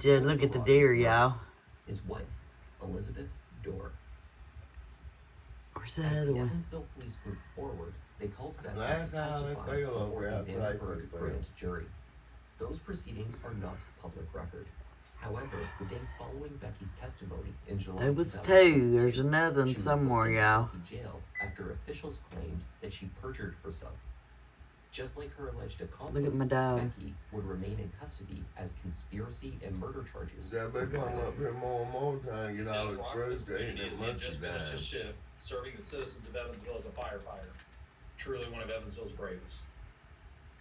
look at the deer, y'all. His wife, Elizabeth Dorr. Where's the As other the one? Evansville police moved forward, they called Becky to testify before a Vandenberg grand jury. Those proceedings are not public record. However, the day following Becky's testimony in July There was 2022, two. There's another one she was somewhere, booked into y'all. county jail after officials claimed that she perjured herself. Just like her alleged accomplice, Look at my dog. Becky would remain in custody as conspiracy and murder charges. Yeah, they come up here more and more trying to get all the drugs. He just finished his shift serving the citizens of Evansville as a firefighter. Truly one of Evansville's bravest.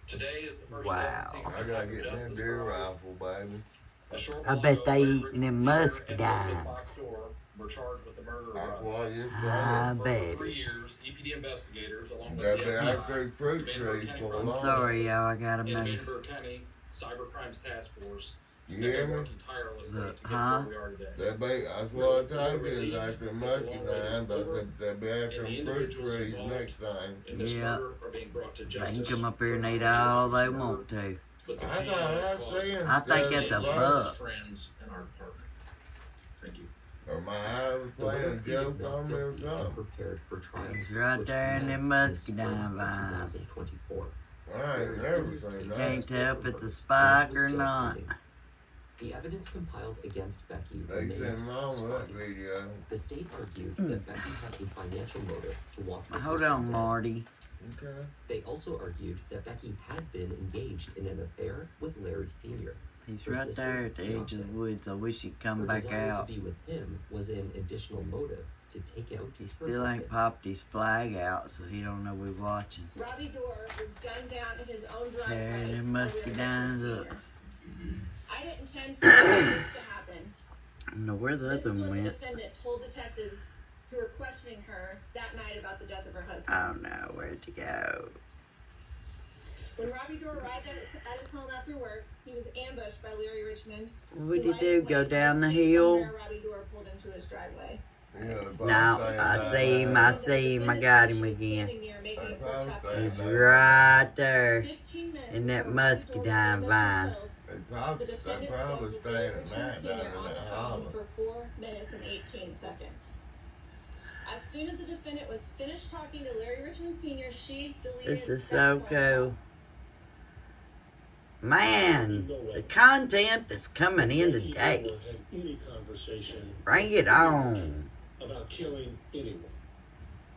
Today is the first day Wow. of the I gotta get that deer rifle, baby. I bet they eating them muscadines. Were charged with the murder That's of why you I for bet. 3 years. EPD investigators, along with That the be FBI, actually fruit trees for a I'm long sorry, y'all. I gotta and the move. Vandenberg County Cybercrimes Task Force. You They've hear been me? working tirelessly to get Huh? where we are today. That be, that's what I told you, is after muscadine, but they be after them fruit trees next time. In this Yeah. murder are being brought to They justice. can come up here and eat all they want to. But the I family thought I caused seen I think it's a stuff buck. trends in our department. Thank you. Or my eye was The playing woman a pleaded joke not on me or guilty and something. prepared for trial. He's right which there in them commenced in the muscadine spring of vines. 2024. I ain't never seen Can't that. tell if it's a spike or not. The evidence compiled against Becky They remained sent wrong with that spotty. video. The state argued that Becky had a financial motive to walk with Hold his on, wife. Marty. Okay. They also argued that Becky had been engaged in an affair with Larry Sr. He's Her right sister's there at the edge of fiancé. the woods. I wish he'd come Her back desire out. to be with him was an additional motive to take out He her still husband. ain't popped his flag out, so he don't know we're watching. Robbie Dorr was gunned down in his own driveway. Tearing them by Larry muscadines Richmond up. Sr. I didn't intend for this to happen. I don't know where the This other is one what the went. defendant told detectives who were questioning her that night about the death of her husband. I don't know where to go. When Robbie Dorr arrived at his home after work, he was ambushed by Larry Richmond. What'd who he do? likely Go went down the just feet from hill? where Robbie Dorr pulled into his driveway. Yeah, No, I see him. I see him. I got him again. He's He's right there 15 minutes in that before Robbie Dorr's muscadine ambushed vine. and killed, They The probably defendant staying spoke with Larry at Richmond night Sr. down in on the that phone holler. for 4 minutes and 18 seconds. As soon as the defendant was finished talking to Larry Richmond Sr., she deleted This is that so phone cool. call. Man, the content that's coming in today. Any conversation Bring it on. about killing anyone.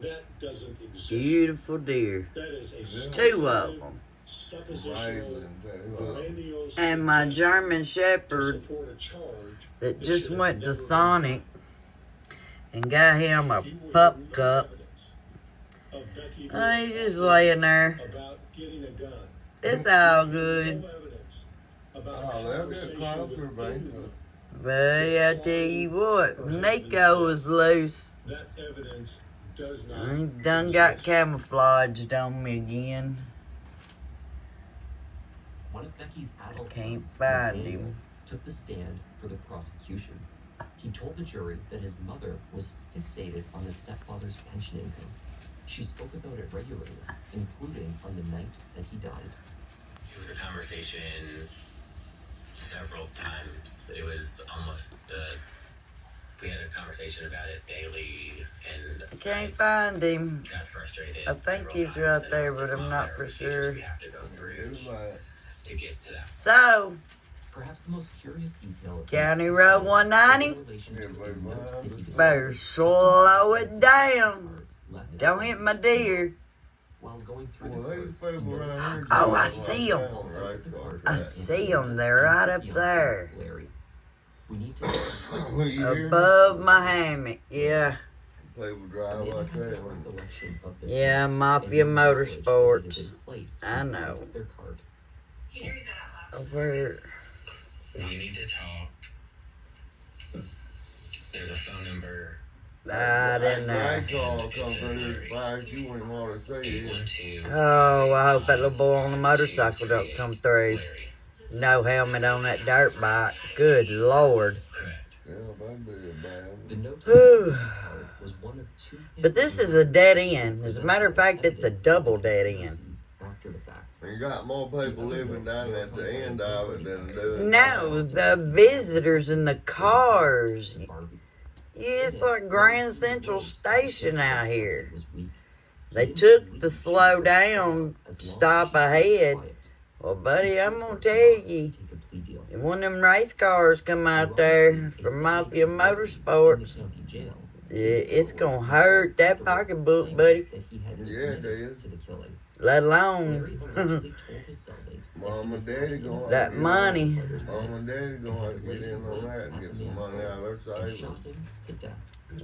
That doesn't exist. Beautiful deer. That is a Two of them. suppositional, grandiose And my suggestion German to Shepherd support a charge that that just should went have to never been Sonic filed. and got him a He would pup have no cup. evidence of Becky Oh, being he's just talking laying there. about getting a gun. It's all No good. evidence about Oh, a they'll get conversation closer, with baby. anyone. But I tell you what, Nico was loose. That evidence does not He done got exist. camouflaged on me again. One of Becky's adult Can't sons, find Nathaniel, him. took the stand for the prosecution. He told the jury that his mother was fixated on the stepfather's pension income. She spoke about it regularly, including on the night that he died. It was a conversation several times. It was almost, we had a conversation about it daily, and I can't find him. got frustrated. I think several he's times, right and there, it was but like, I'm "Mom, not there are for procedures sure. we have to go through to get to that." So, Perhaps the most curious detail of County his Road testimony 190? was in relation to a note that he better discovered slow it down. cards left in Don't the hit my cards. deer. While going through Well, the they cards, people he noticed around here that Oh, I the see 'em. call out the card I was see in 'em. They're right up fiancé, there. Larry. We need to know the cards. Will you hear me? Above my hammock. Yeah. People drive Amanda like had no that one. recollection of this Yeah, note, Mafia and no knowledge that it had Motorsports. been placed I inside know. their card. Where? We need to talk. There's a phone number, I didn't know. My call come through this fire, you wouldn't want to see it. 812. Oh, I hope that little boy on the motorcycle don't come through. Larry. No helmet on that dirt bike. Good Lord. Correct. Yeah, that'd be a bad The one. note on the card was one of two. But this is a dead end. As a matter of fact, it's a double dead end. After the fact. And you got more people living down at the end of it than do. No, the visitors in the cars. Barbie. Yeah, it's like Grand Central Station out here. Was weak. They took the slow down, stop ahead. Well, buddy, I'm gonna tell you, if one of them race cars come out there from Mafia Motorsports, it's gonna hurt that pocketbook, buddy. Yeah, it is. Let alone Mom and Daddy gonna that money. Mom and Daddy gonna have to get in on that and get some money out of their savings.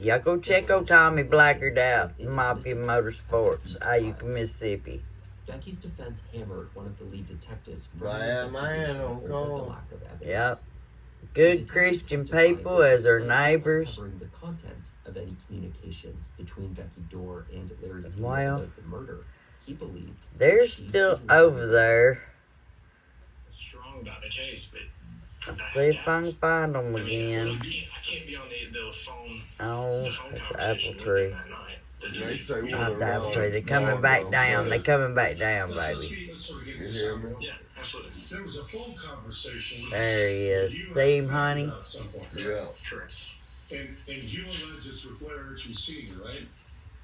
Y'all go check old Tommy Blackard out, Mafia Motorsports, Ayuka, Mississippi. Becky's defense hammered one of the lead detectives for By the a investigation man on over call. the lack of evidence. Yep. The Good detective Christian testified people that as their despite neighbors. uncovering the content of any communications between Becky Dorr and Larry Sr. Well, about the murder, he believed they're she still was over there. Strong about the case, but Let's see if I can find them again. I can't be on the phone. Oh, The phone that's the conversation apple with tree. them that night. They say Not one the apple tree. They're coming back down. They're coming back down, baby. Let's sort of get You this hear out. me? Yeah, absolutely. There was a phone conversation. There he is. you See him, had honey? at some point. Yeah. Correct. And you allege it's with Larry Richmond Sr., right?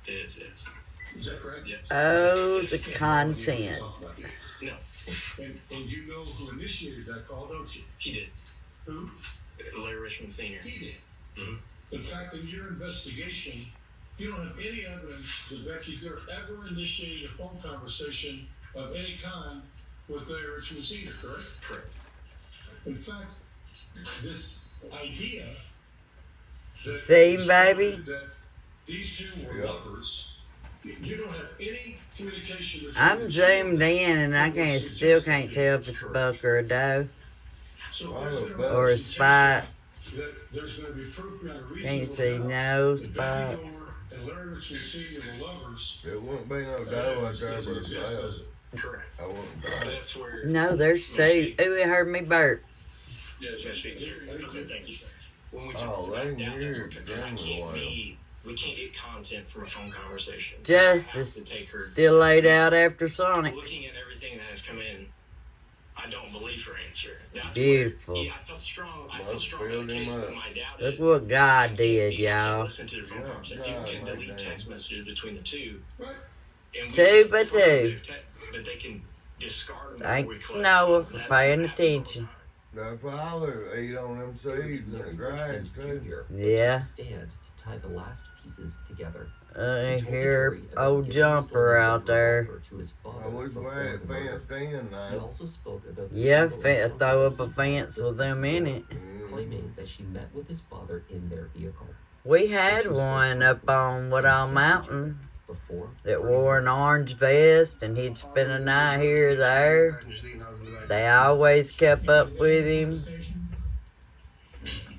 It is. Is that correct? Yes. Oh, the content. No, And you know who initiated that call, don't you? he did. Who? Larry Richmond Sr. He did. Mhm. In fact, in your investigation, you don't have any evidence that Becky Durr ever initiated a phone conversation of any kind with Larry Richmond Sr., correct? Correct. In fact, this idea that See him, baby? that these two were Yeah. lovers, you don't have any communication between I'm the two. zoomed in and I still can't tell if it's a buck or a doe So Well, there's been but- or a suggestion spot. that there's going to be proof beyond a Can't reasonable see doubt no that spot. Becky Dorr and Larry Richmond Sr. were lovers. There wouldn't be no dough out there but a dough. Correct. I wouldn't buy it. That's where. No, there's two. Ooh, it heard me burp. Yeah, that's okay, thank you. When we Oh, talked they about down knew there, it because I damn can't well. we can't get content from a phone conversation. Justice I have to take her. still laid out after Sonic. Looking at everything that has come in, I don't believe her answer. That's Beautiful. Where, yeah, I felt strong. I felt Must strong in build the case, him but up. my doubt Look is. what God I did, can't y'all. listen to the phone Yeah, conversation. People God, can like delete that. text messages between the two. Right? And Two we can by prove two. they've but they can discard them. Thanks, before we collect Noah, them. for That paying happens all the attention. time. They probably eat on them seeds in the Larry grass Richmond too. Jr. Yeah. stand to tie the last pieces together. I He told the hear jury about old giving the jumper stolen out there. revolver to his father I wish we before had it the murder. fenced in He now. also spoke about the Yeah, single throw encounter up that a he fence had with them in it. claiming that she met with his father in their vehicle. We had one up on Woodall Mountain Before that wore an orange vest and he'd spend a night here or there. They always kept up with him.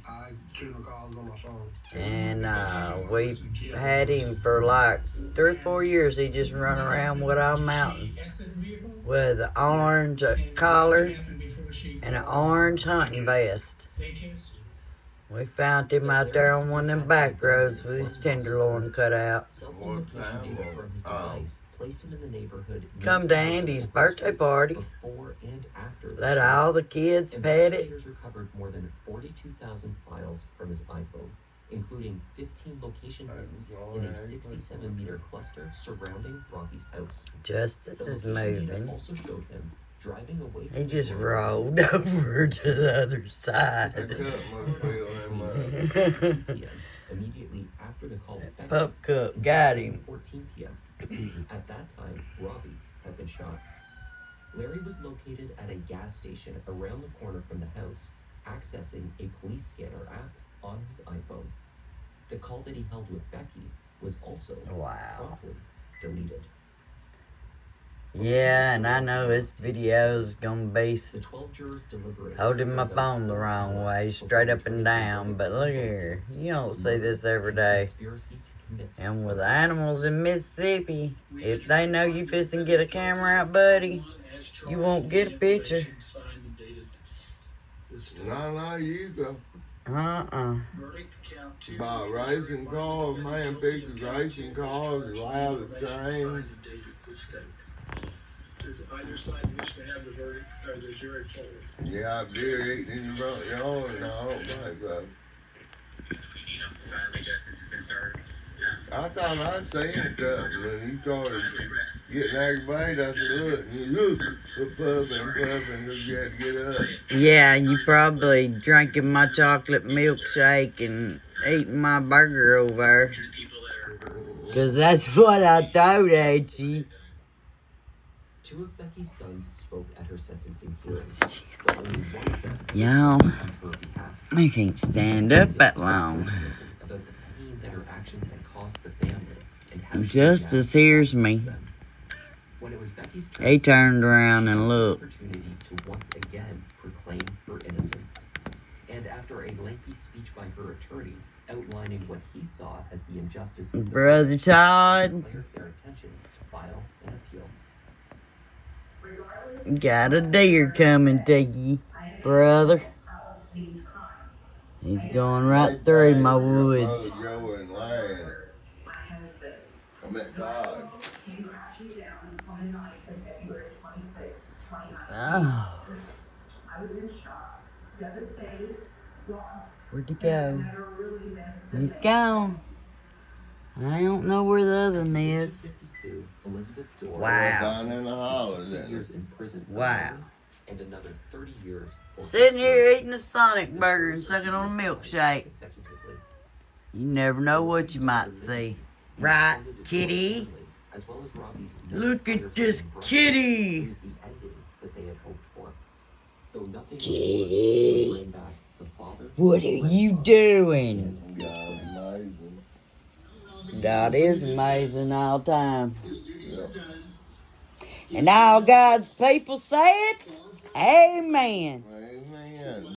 I couldn't recall, I was on my phone. And we had him for like 3 or 4 years. He just run around Woodall Mountain with an orange collar and an orange hunting vest. We found him out there on one of them back roads with his tenderloin cut out. cell phone location data from his device placed him in the neighborhood. Come to Andy's birthday party. Before and after. the Let shooting. all the kids pet it. Investigators recovered more than 42,000 files from his iPhone, including 15 location hits in a 67-meter cluster surrounding Robbie's house. Justice The is location data moving. also showed him driving away from He just the rolled over to the other They side. couldn't move Bill him up. 6:14 p.m. Immediately after the call with Becky. Pup Cup until got him. 7:14 p.m. At that time, Robbie had been shot. Larry was located at a gas station around the corner from the house, accessing a police scanner app on his iPhone. The call that he held with Becky was also Wow. promptly deleted. Yeah, and I know this video's gonna be The 12 jurors deliberated. holding my for about phone the 4 wrong hours way, before straight up returning and the down. verdict But of look guilty here, to you don't see murder this every and day. conspiracy to commit And with murder. animals in Mississippi, if they know you fisting get a camera out, buddy, you won't get a picture. No, you go. About racing cars, man, pictures racing cars, allowed to change. Does either side wish to have the verdict or the jury polled? Yeah, I've deer eating in the front yard, and I don't think so. Finally justice has been served. I thought I seen something when he started getting aggravated. I said, look, and you look, puffing, because you had to get up. Yeah, you probably drinking my chocolate milkshake and eating my burger over there. Because that's what I thought at you. Two of Becky's sons spoke at her sentencing hearing, but only one of them Y'all, spoke on her behalf. I can't stand up that long. About the pain that her actions had caused the family and how Justice hears me. When it was Becky's turn, He turned around she took and the looked. opportunity to once again proclaim her innocence. And after a lengthy speech by her attorney outlining what he saw as the injustice of the Brother Todd, declared their intention to file an appeal. got a deer coming to you, brother. He's going right through my woods. Joe and Larry. I met God. Oh. Where'd he go? He's gone. I don't know where the other one is. 52, Elizabeth Dorr Wow. Down in the holler, 60 years in prison. Wow. And another 30 years for Sitting here conspiracy. eating a Sonic The burger and terms are sucking on a to be applied milkshake. consecutively. You never know what you might see. Right, kitty? As well as Robbie's Look at this firefighting brother, kitty. was the ending that they had hoped for. Though nothing Kitty. was worse than bring back the father. What are you doing? God's amazing. God is amazing all the time. Yep. And all God's people said, Amen. Amen.